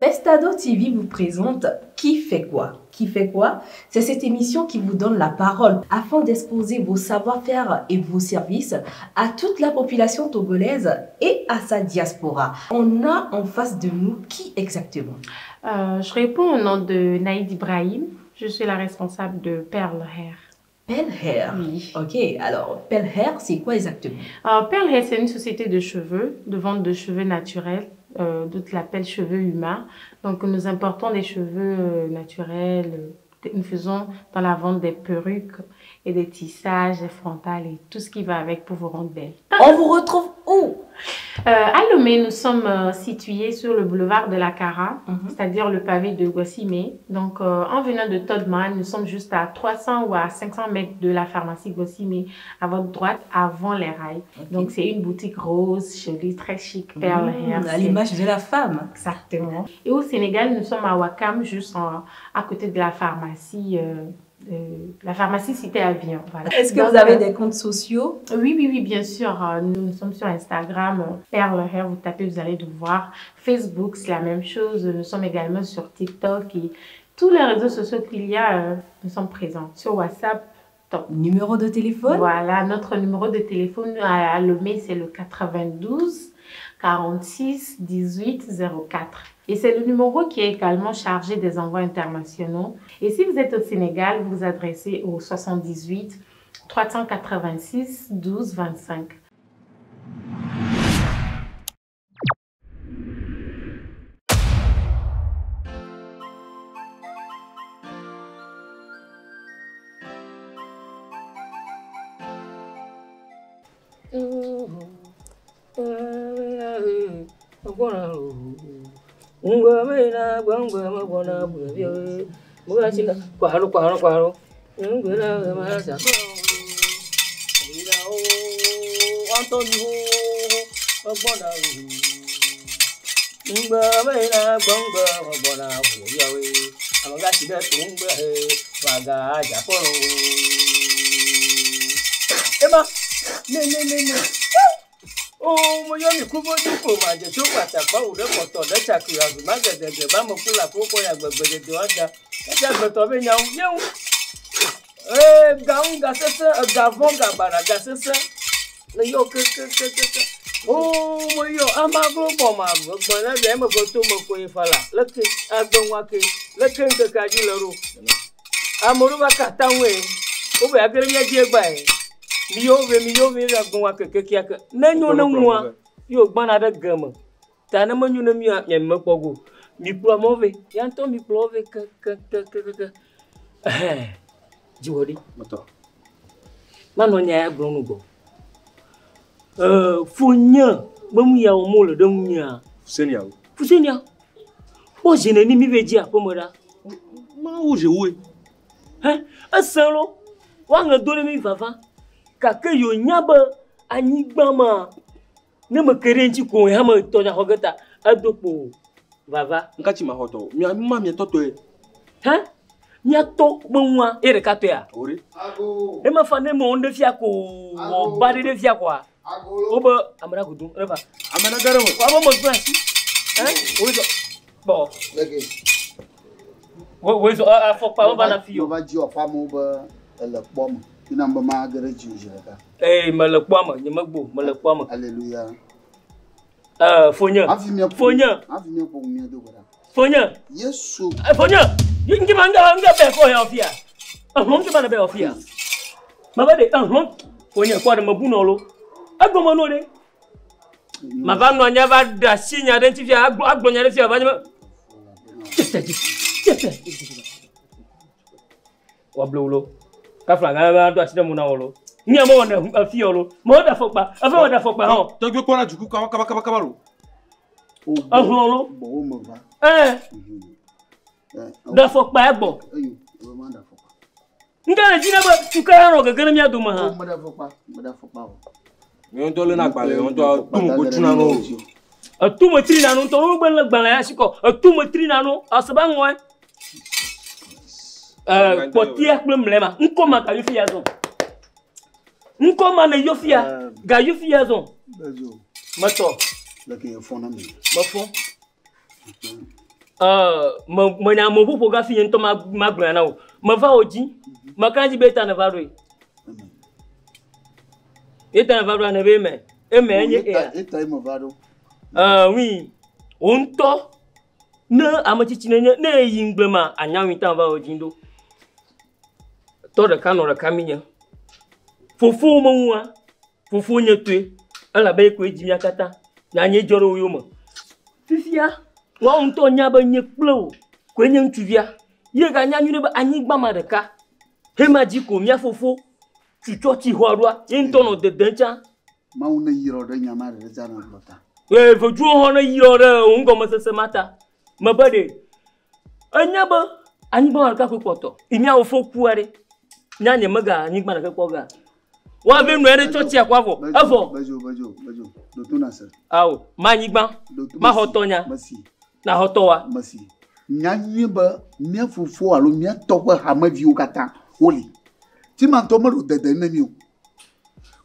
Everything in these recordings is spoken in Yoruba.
Pestado TV vous présente Qui fait quoi? Qui fait quoi? C'est cette émission qui vous donne la parole afin d'exposer vos savoir-faire et vos services à toute la population togolaise et à sa diaspora. On a en face de nous qui exactement? Je réponds au nom de Naïd Ibrahim. Je suis la responsable de Pearl Hair. Pearl Hair? Oui. Ok, alors Pearl Hair, c'est quoi exactement? Pearl Hair, c'est une société de cheveux, de vente de cheveux naturels. D'autres l'appellent cheveux humains. Donc, nous importons des cheveux naturels. Nous faisons dans la vente des perruques et des tissages, des frontales et tout ce qui va avec pour vous rendre belle. On vous retrouve où? À Lomé, nous sommes situés sur le boulevard de la Cara, c'est-à-dire le pavé de Gossimé. Donc, en venant de Todman, nous sommes juste à 300 ou à 500 mètres de la pharmacie Gossimé, à votre droite, avant les rails. Okay. Donc, c'est une boutique rose, jolie, très chic, Pearl Hair. À l'image de la femme. Exactement. Et au Sénégal, nous sommes à Ouakam, juste à côté de la pharmacie Cité Avion. Voilà. Est-ce que vous avez des comptes sociaux? Oui, bien sûr. Nous sommes sur Instagram, Pearl Hair, vous tapez, vous allez nous voir. Facebook, c'est la même chose. Nous sommes également sur TikTok et tous les réseaux sociaux qu'il y a, nous sommes présents. Sur WhatsApp, top. Numéro de téléphone? Voilà, notre numéro de téléphone à Lomé, c'est le 92 46 18 04. Et c'est le numéro qui est également chargé des envois internationaux. Et si vous êtes au Sénégal, vous vous adressez au 78 386 12 25. Oh, mo yomi kubo ni ko ma je so patapa o re poto de chakira zu ma gede ba mo kula koko ya gbegbe de oja ja gbeto be nyaun yeun gaun ga sese gavon ga bara ga sese le yo ke oh mo yo amagro bo ma gbon na be mo ko to mo ko ifala le ke agbon wa ke le ke nke ka ji le ro amoru ba ka tanwe o be agere mi die gba e mi yo ve ra gon wa keke kia ke na nyu na nwa yo gban na de gama ta na manyu na mi a me pogo mi pro mo ve ya nto mi pro ve ke jiwodi moto ma no nya ya gbon nu go funya bamu ya o mo le de munya fusenia o je ne ni mi ve ji apomoda ma o je we asalo wa nga do mi vava kake yo nyaba anyigbama ne me kerenji ko ya ma to nya hogeta adopo vava nkati ma hoto mi ma mi toto e mi to bonwa ere ka to ya ore e ma fa ne mo onde fia ko o ba de fia kwa oba amara gudu eva amana garamo kwa bo mo franci ori so bo we so a fo pa ba na fio ba ji o pa mo ba le pom ina mba ma gare ji jeka me le pom ni magbo me le pom alléluia fonya yesu fonya ngi manga be ko ya ofia ngi bana be ofia ma ba de fonya kwa de mabuno lo agbomo no de ma ba no nya ba da sinya identify agbonya de fia ba nya wa blolo ka franga ba do aside mu na wolo ni amo wona fi olo mo da fokpa afa wo da fokpa ho to gbe ko na juku ka lo lo bo mo ba da fokpa egbo o ma da fokpa ngale jina ba tukara ro gege mi aduma ha mo da fokpa o mi on to le na gbale on to tumu ko tuna no tumu tri na no to o gbe le gbale ya siko tumu tri na no asaba nwe potia mlema nkoma ka yufia zo nkoma na yufia ga yufia zo bezo mato laki fona mi mafo me na mo popo ga fi ento ma gbra na o me va oji me kan ji beta na va do eta na va do na be me enye eta me va do oui onto na amachichi na eyi mgbema anyanwu ta va oji ndo to de kan no kaminya fofo mo nwa fofo nyetwe ala ba ekwe ji miakata na anye joro oyo mo fifia wa onto nya ba nye kplo kwenye ntuvia ye ga nya nyure ba anyi gba madaka he maji ko mia fofo chucho chi horwa into no de dencha ma una yiro de nya ma de jana lota foju ho na yiro de ungo masese mata mabade anya ba anyi gba ka ko poto imia ofo kuare nya nya maga anyi gba na ko ga wa be nu ere chochi akwavo afo bajo do to na se awo ma anyi gba ma hotonya masi na hotowa masi nya nyeba mia fofo alo mia tokwa hamavi o kata oli ti man to mo de na mi o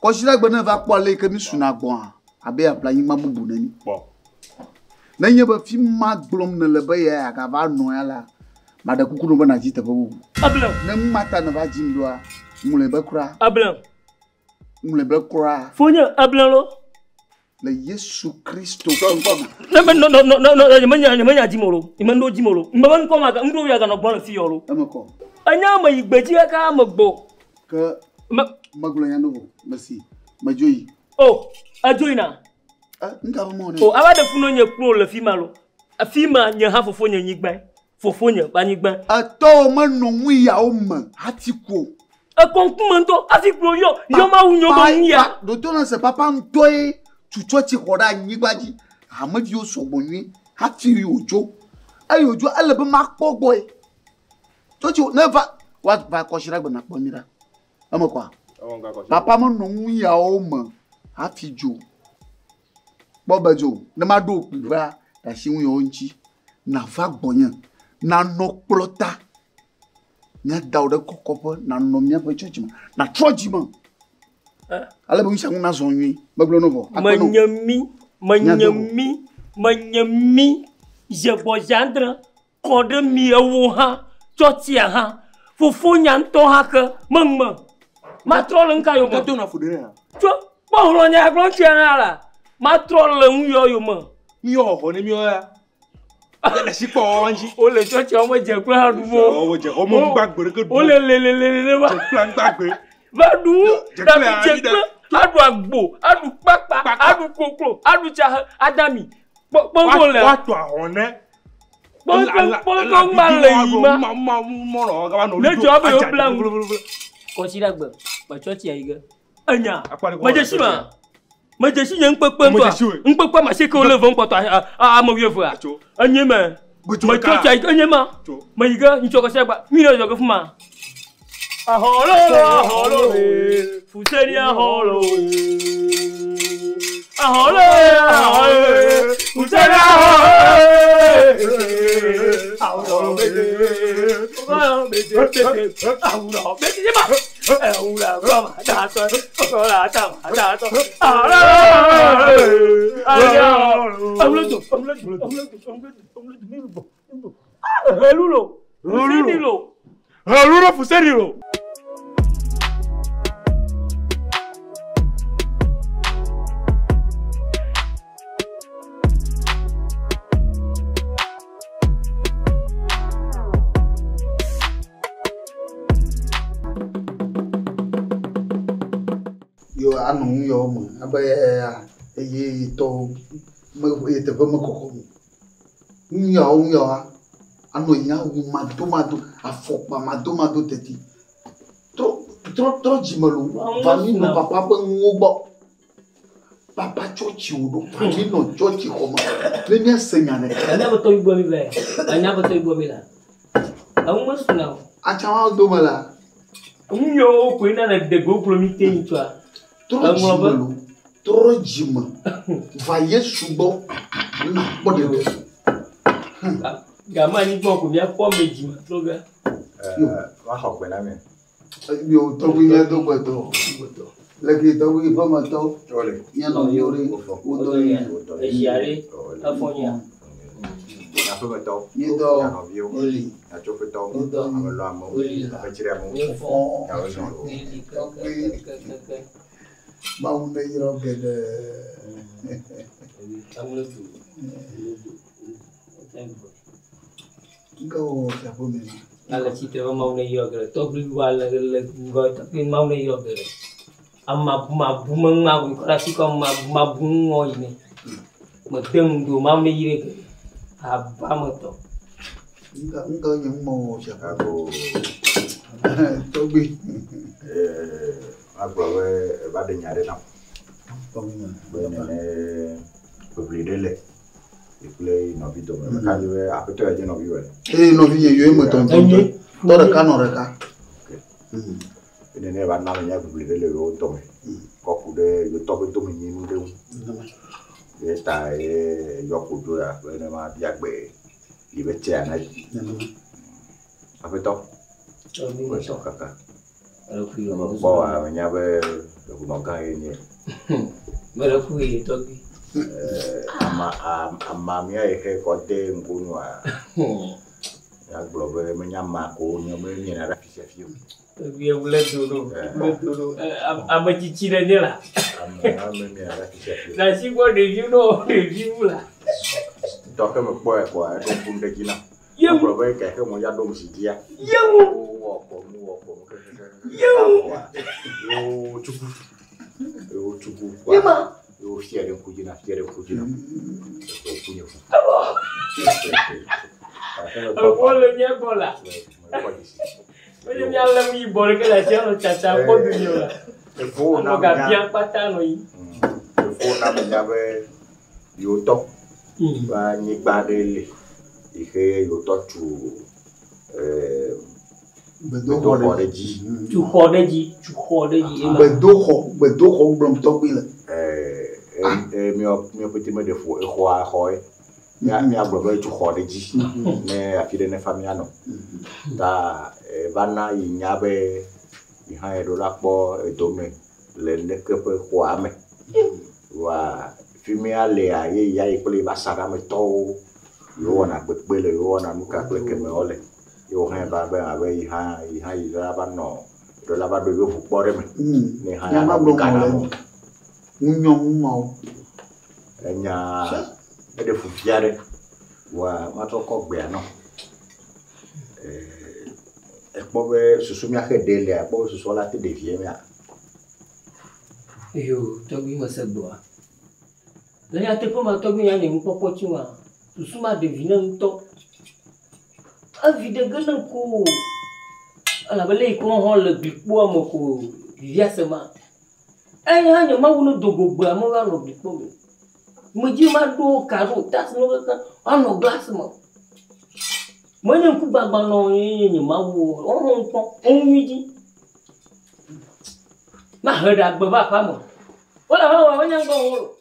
ko sira gbe na va po le ke mi suna gbon abe apply yin ma bubu na ni na nyeba fi ma glom na le ba ya ka va no ya la ma da kukuru ba na ji ta bubu ablan na mata na va jim do a mule ba kura ablan fonya ablan lo le Yesu Kristo no manya jimoro imando jimoro mbaban ko ma ndo ya ga no gbon fi yoro amako anya ma igbeji ka magbo ka maglo ya no masi majoyi ajoina nka mo ne abade funo nye kuro le fi malo afima nye ha fofo nye nyigban fofo nye ba nyigban ato ma no wi ya o ma atiko konkumento afikro yo ma unyo bo nya do to na se papa ntoe chuchochi hoda nyigbaji amavi o sogbonwi hatiri ojo ayi ojo alebe makpogbo e chochi never what ba ko shira gbana po mira amoko papa mo no ya o mo afijo bobajo na ma do piva da shi wi onchi na va gboyan na no plota nya dawde kokopo na no mia po chochi na trojima alebe wi shangu na zonwi baglo novo manyami je bojandra kode mi ewu ha chotia ha fufu nyanto ha ke mangma matrol nka yo to na fudere ha cho bo holo nya glo tiana la matrol nyo yo mo mi ho ni mi o ya le si po wanji o le chochi o mo je kura dumo o je o mo gbagbe ke o le ba plan gbagbe va du da mi je adu agbo adu papa adu koklo adu cha adami bongo le wa to ahone bongo male yima mo ro ga ba no le jo be o plan ko si dagba ba church ya iga anya ma je si yen pepe npepe ma se ko le von poto a mo wie fu a anya ma church ya anya ma iga ncho ko se gba mi no jo ko fuma aholo fuseri aholo fuseri aholo Hello, Fuserio. Yo anu yo mo abaya eye to mo ete ko mo koko yo anu nya wu matomado afopa matomado teti tro jimalo vami no papa pe ngogbo papa chochi odo vami no chochi koma le mi asenya ne anya boto igbo mi be anya boto igbo mi la awu suna achawa do mala nyo ko ina na de go promite ntua tro jima va yesubo na podelo gama ni gbon ko mi apo meji ma tro ga wa ho pe na me yo to wi ya do gbedo leki to wi fa ma to ole ya no yore o do ya e yare afonya La femme est au. Ni do. La novio. Oli. La chope est au. Odo. Amelo amo. Oli. La petite amo. Fon. La raison. Mau na yiro gede. Go ya bomena. Ala cita mau na yoga. Topli wala goi tapi mau na yoga. Amma bumang mau kasi ko mabung ngoi ni. Mateng du mau na yire. Apa mato. Enggak yang mau siapa. Aku Tobi. Aku va de nyare na. Bomena. Bene publier le. Et puis no vito me ka je a peto ya no viwe. No vi yo mo tonton. Tora kano reka. Ene ne va na nya publier le yo to me. Ko ku de yo to to me ni nu de. Esta yo ku do ya bene ma biagbe. Ibe tia na. Apeto. Ko so kaka. Bawa nya be ku no ka ni. Mera kui toki. Ama mia ehe kote ngunwa ya globe menyama ko nyame ni na rafisi afio Dia boleh dulu. Apa cicilan dia lah. Nasi gua review lah. Toke me boy kwa do punde kina. Yang globe ke mo ya do si dia. Yang wo ko. Yo chuku. Yama. Yo fiere kujina. Bolanya bola. Boleh nyala mi bola ke la siang caca ko dunia lah. Efo na biang patano yi. Efo na nyabe yo to. Ba ni badele. Ihe yo to tu bedo hodeji. Tu hodeji. Bedo ho blom to bila. Mi petit me defo e ho ahoy. Mi agbobo tu hodeji. Ne afide ne famiano. Da bana inyabe ihan edo lapo edome le ne kepe kwame wa fimi ale aye ya ikole basara me to yo na gbepele yo na nuka kleke me ole yo han ba abe ihan ira ba no do la ba do yo fupore me ni han ya ba kana mo unyon mo enya ede fufiare wa matoko gbe ano Ekbobe susumi akedele abo susola te devie mea. Yo, togi masabwa. Lanya te poma togi yani mpopo chuma. Susuma devina mto. Avide ganan ko. Ala bale ko hon le bikpo amoko vivia sema. Anya nya mawuno dogogba mo ga no bikpo. Mo ji ma do karo tas no ga ano glass mo. Mwenye kubaba no yenye mawo onwiji ma hada gbaba famo wala hawa wanya ngo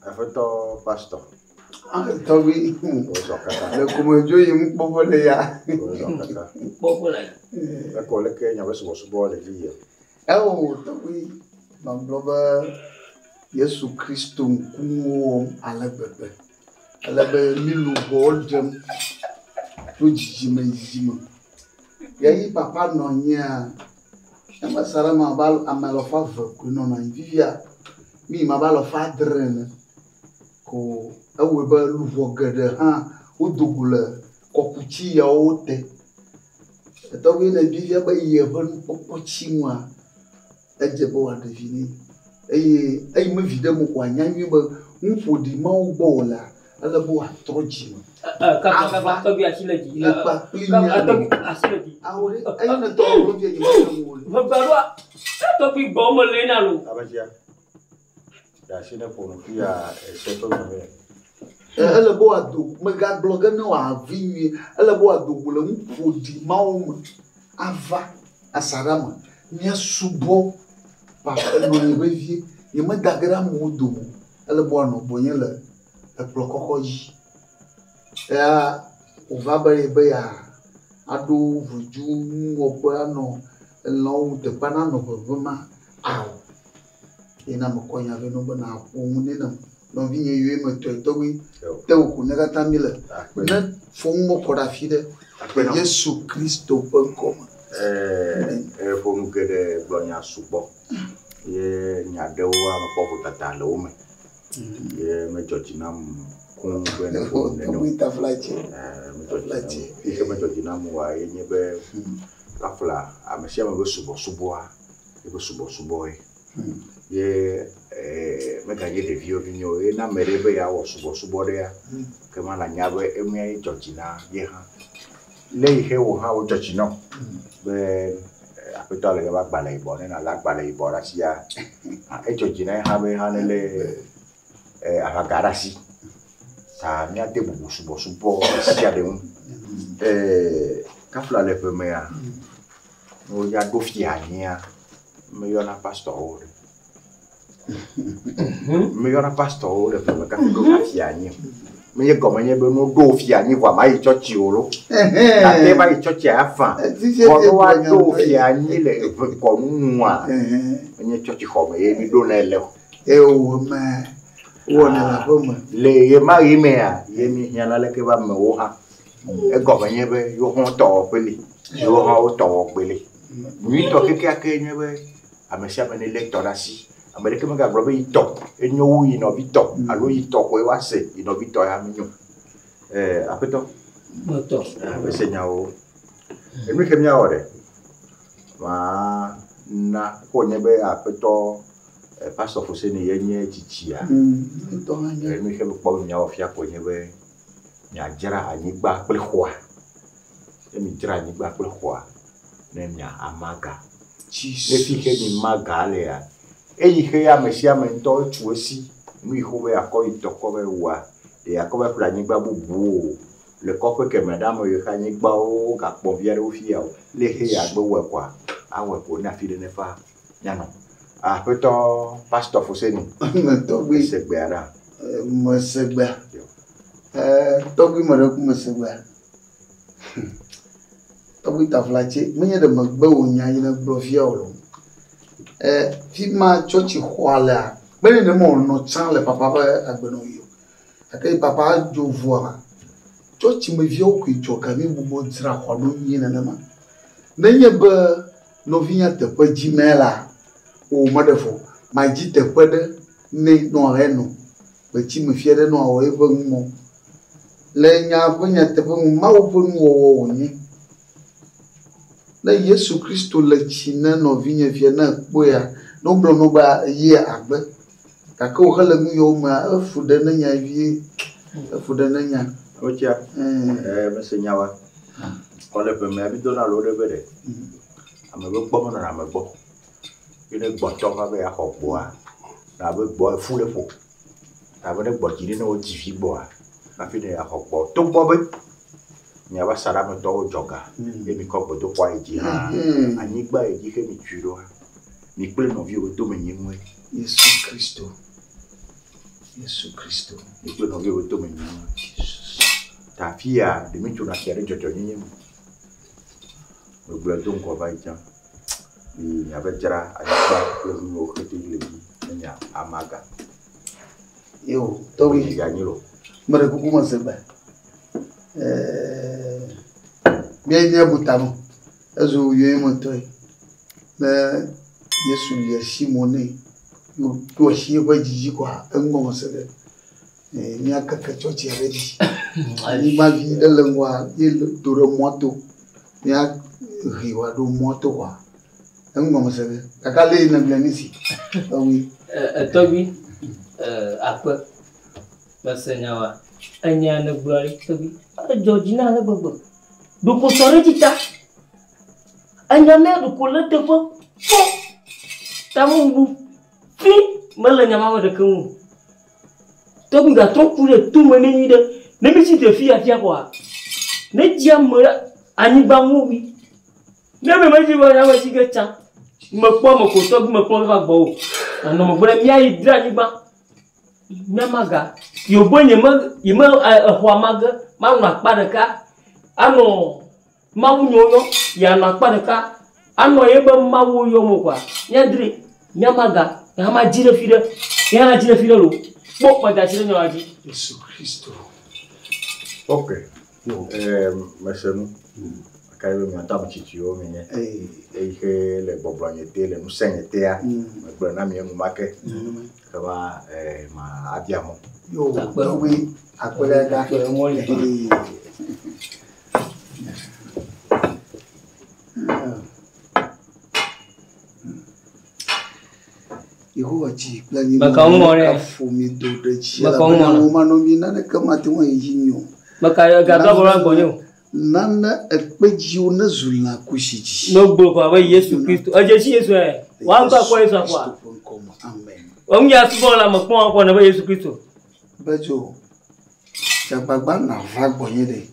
afeto pastor tobi le como yo y un poco de ya poco la ko le ke nya beso bo le vie tobi na globa Yesu Kristo nkuwo alabebe alabe milu boldem to jijima yayi papa no nya ama sarama bal amalo fa ko no na vivia mi ma bal fa drene ko awe ba lu vogade ha odugula ko kuchi ya ote to we na vivia ba ye ban pochi nwa ejebo wa devini ay me videmo kwa nyanyu ba mfodi ma ubola ala bo atroji kaka tobi asilaji tobi asilaji awore ayina to ro je mo barwa tobi bomo lena lo abajia ya shine pono pia seto me ala bo adu me ga bloga no avinyi ala bo adu bula mfodi ma ava asarama nya subo papa no ni bevie ye me dagra mo do ala bo no bonyela eklokokoji ya ovabare be ya adu vuju opa no lo te pana no boma aw ina mo konya ve no bana omu ni na non vigne yue me to oui te ko ne kata mi le na fo mo ko da fi de Yesu Kristo bon comme fo mu ke de glonya subo ye nya de wa ma ko tata le o me ye me jojinam kun ben fo ne no mi ta flache me jojinam ye me jojinam wa ye nyebe kafla amesia me subo subo ye me ka ye de vio vinyo e na merebe ya wo subo de ya ke ma na nyabe emu ya jojina ye ha le ihe wo ha wo jojina be apeta le ba gbala ibo na la gbala ibo ra si ya e jojina ha be ha le afagara si ta mi ade bu subo si ya de un kafla le pe me ya o ya do fiania me yo na pastor me yo na pastor pe me ka do fiania me ye gomo nye be no do fiania kwa ma ichochi olo ate ba ichochi afa ko wa do fiania le ko nwa nye chochi ko me ye mi do na ele o ma wona la boma le ye ma yi me ya ye mi yana le ke ba me wo ha e gomo nye be yo hon to pele yo ha o to pele mi to ke ake nye be amesia be ne lector asi amerika me ga bro be ito enyo wu ino bito alo ito ko e wa se ino bito ya minyo apeto moto be senya o emi ke mia ore ma na ko nye be apeto pastor Foseni yenye chichia to anya emi ke po mia ofia ko nye be nya jira anigba pe khoa emi jira anigba pe khoa nenya amaga le fike ni magale ya eyi he ya mesia mento tuosi mi ho be akoyi toko be wa e akobe fla nigba bubu le kope ke madame yo ka nigba o ka po viere o fia o le he ya gbe we kwa awe ko na fi de ne fa nyano a peto pastor Foseni to bi segbe ara mo segbe to bi mo re ku mo segbe Tobi ta flache menye de magbe onya yin brofia olo fi ma church hwala bene ne mo no chan le papa ba agbeno yo akai papa jo voa church me vio ku choka mi bubo tira hwalo yin na ma nenye be no vinya te pa jimela o madefo ma ji te pa de ne no reno be chi me fiere no o e mo le nya bunya te bu ma o bu wo ni na Yesu Kristo le china no vinya viena boya no blo no ba ye agbe ka ko hala mu yo ma afude na nya vie afude na nya ocha me senyawa ole pe me bi dona lo de bede amebo gbo mo na amebo ine gbo to ka be akogbo a na be gbo fu le fo na be gbo jiri na o jifi gbo a na fi de akogbo to gbo be nya ba sara me to joga e mi ko bodo kwa eji ha anigba eji ke mi twiro ha mi ple no vi o to me nyimwe Yesu Kristo mi ple no vi o to me nyimwe ta fia de mi tuna kere jojo nyim o bla don ko ba ija mi nya be jara anigba ple no o kete ile bi nya amaga yo to wi ga nyiro mare ku kuma seba bien butano ezo yo motoy na Yesu ya Simone yo to shi ba jiji kwa ngo sebe ni aka ka chochi ya reji ani ma vi de lengwa il duro moto ni a riwa do moto kwa ngo sebe akale na blanisi oui Tobi akwa basenyawa anya na glory Tobi Georgina la bobo do ko sore tita anya me do ko le tefo fo tamu fi mala nyama de kan Tobi ga tron kure tout mene ni de ne mi si te fi afia kwa ne dia mara ani ba mu bi ne me ma ji ba ya ma ji ga cha me po mo ko Tobi me po ga gbo no mo bra mi ayi dra ni ba Namaga, you bring your Huamaga, Mamma Padaka, Ano Mamuno, Yana Padaka, Ano Eba Mawu Yomoka, Yadri, Yamaga, Yama Jira Fida, Yana Jira Fidalo, Bon, moi, t'as-tu le dit? Jésus Christ. Ok. Monsieur nous. Quand même, on t'a dit tu mais et que les bobloignetés, les mousseignetés, mais bon, ami, on m'a que ça va ma adiamon. Yo, oui, après la Ihuachi, plani Makamore. Fumido de Chia, Makamore. Manomina, the Kamatu Yinyo. Makaya Gadabora Bonio. Nana a Pegiona Zula Kushiji. No book away, Yesu Christ. I just see it. One got quite a while. Amen. Only a small amount on the way Yesu Christ. Bajo Chababana Vagbonyede.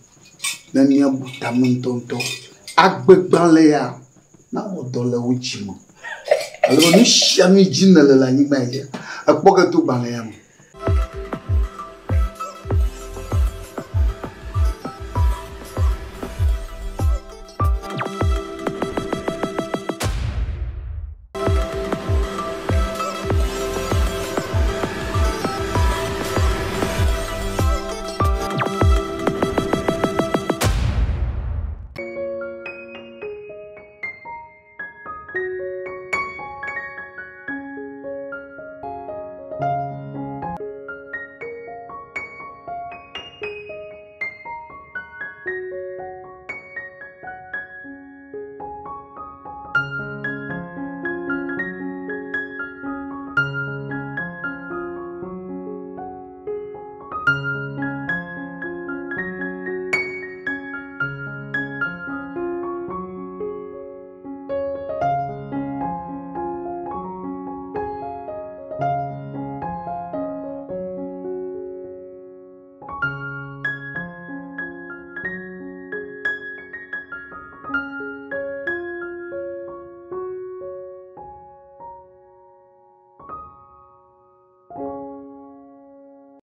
Then you Butamuntonto. Agbebalea. Now, dollar Wichimo. Alors, nous chami jinna la ni maïa. A poga to baleam.